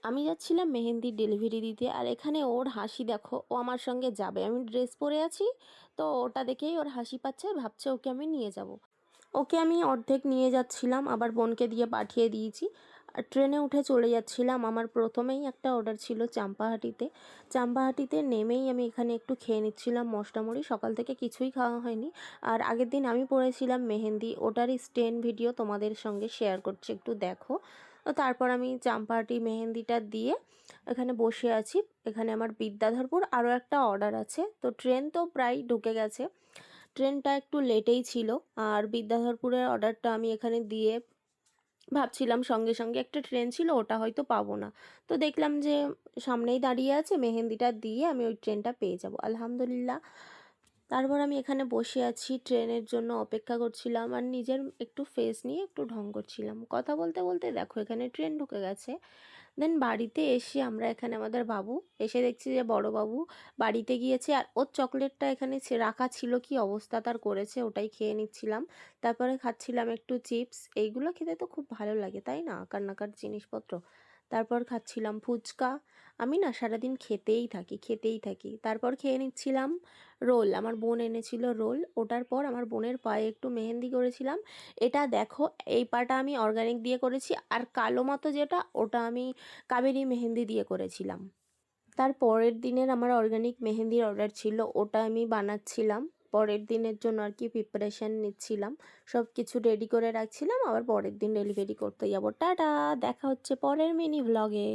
আমি যাচ্ছিলাম মেহেন্দির ডেলিভারি দিতে, আর এখানে ওর হাসি দেখো, ও আমার সঙ্গে যাবে। আমি ড্রেস পরে আছি, তো ওটা দেখেই ওর হাসি পাচ্ছে, ভাবছে ওকে আমি নিয়ে যাব। ওকে আমি অর্ধেক নিয়ে যাচ্ছিলাম, আবার বোনকে দিয়ে পাঠিয়ে দিয়েছি। আর ট্রেনে উঠে চলে যাচ্ছিলাম। আমার প্রথমেই একটা অর্ডার ছিল চাম্পাহাটিতে। চাম্পাহাটিতে নেমেই আমি এখানে একটু খেয়ে নিচ্ছিলাম মশলা মুড়ি। সকাল থেকে কিছুই খাওয়া হয়নি। আর আগের দিন আমি পরেছিলাম মেহেন্দি, ওটারই স্টেন ভিডিও তোমাদের সঙ্গে শেয়ার করছি, একটু দেখো। তো তারপর আমি চাম্পাহাটি মেহেন্দিটা দিয়ে এখানে বসে আছি। এখানে আমার বিদ্যাধরপুর আরও একটা অর্ডার আছে। তো ট্রেন তো প্রায় ঢুকে গেছে, ট্রেনটা একটু লেটেই ছিল। আর বিদ্যাধরপুরের অর্ডারটা আমি এখানে দিয়ে ভাবছিলাম সঙ্গে সঙ্গে একটা ট্রেন ছিল, ওটা হয়তো পাবো না। তো দেখলাম যে সামনেই দাঁড়িয়ে আছে, মেহেন্দিটা দিয়ে আমি ওই ট্রেনটা পেয়ে যাব, আলহামদুলিল্লাহ। তারপর আমি এখানে বসে আছি, ট্রেনের জন্য অপেক্ষা করছিলাম, আর নিজের একটু ফেস নিয়ে একটু ঢং করছিলাম। কথা বলতে বলতে দেখো এখানে ট্রেন ঢুকে গেছে। দেন বাড়িতে এসে আমরা এখানে আমাদের বাবু এসে দেখছি যে বড় বাবু বাড়িতে গিয়েছে, আর ওর চকলেটটা এখানে রাখা ছিল, কি অবস্থা তার করেছে, ওটাই খেয়ে নিচ্ছিলাম। তারপরে খাচ্ছিলাম একটু চিপস। এইগুলো খেতে তো খুব ভালো লাগে, তাই না, আকার নাকার জিনিসপত্র। তারপর খাচ্ছিলাম ফুচকা। আমি না সারাদিন খেতেই থাকি। তারপর খেয়ে নিচ্ছিলাম রোল। আমার বোন এনেছিল রোল। ওটার পর আমার বোনের পায়ে একটু মেহেন্দি করেছিলাম। এটা দেখো, এই পাটা আমি অর্গানিক দিয়ে করেছি, আর কালো মতো যেটা, ওটা আমি কাবেরি মেহেন্দি দিয়ে করেছিলাম। তার পরের দিনের আমার অর্গানিক মেহেন্দির অর্ডার ছিল, ওটা আমি বানাচ্ছিলাম পরের দিনের জন্য আর কি, প্রিপারেশান নিচ্ছিলাম, সব কিছু রেডি করে রাখছিলাম, আবার পরের দিন ডেলিভারি করতে যাবো। টাটা, দেখা হচ্ছে পরের মিনি ভ্লগে।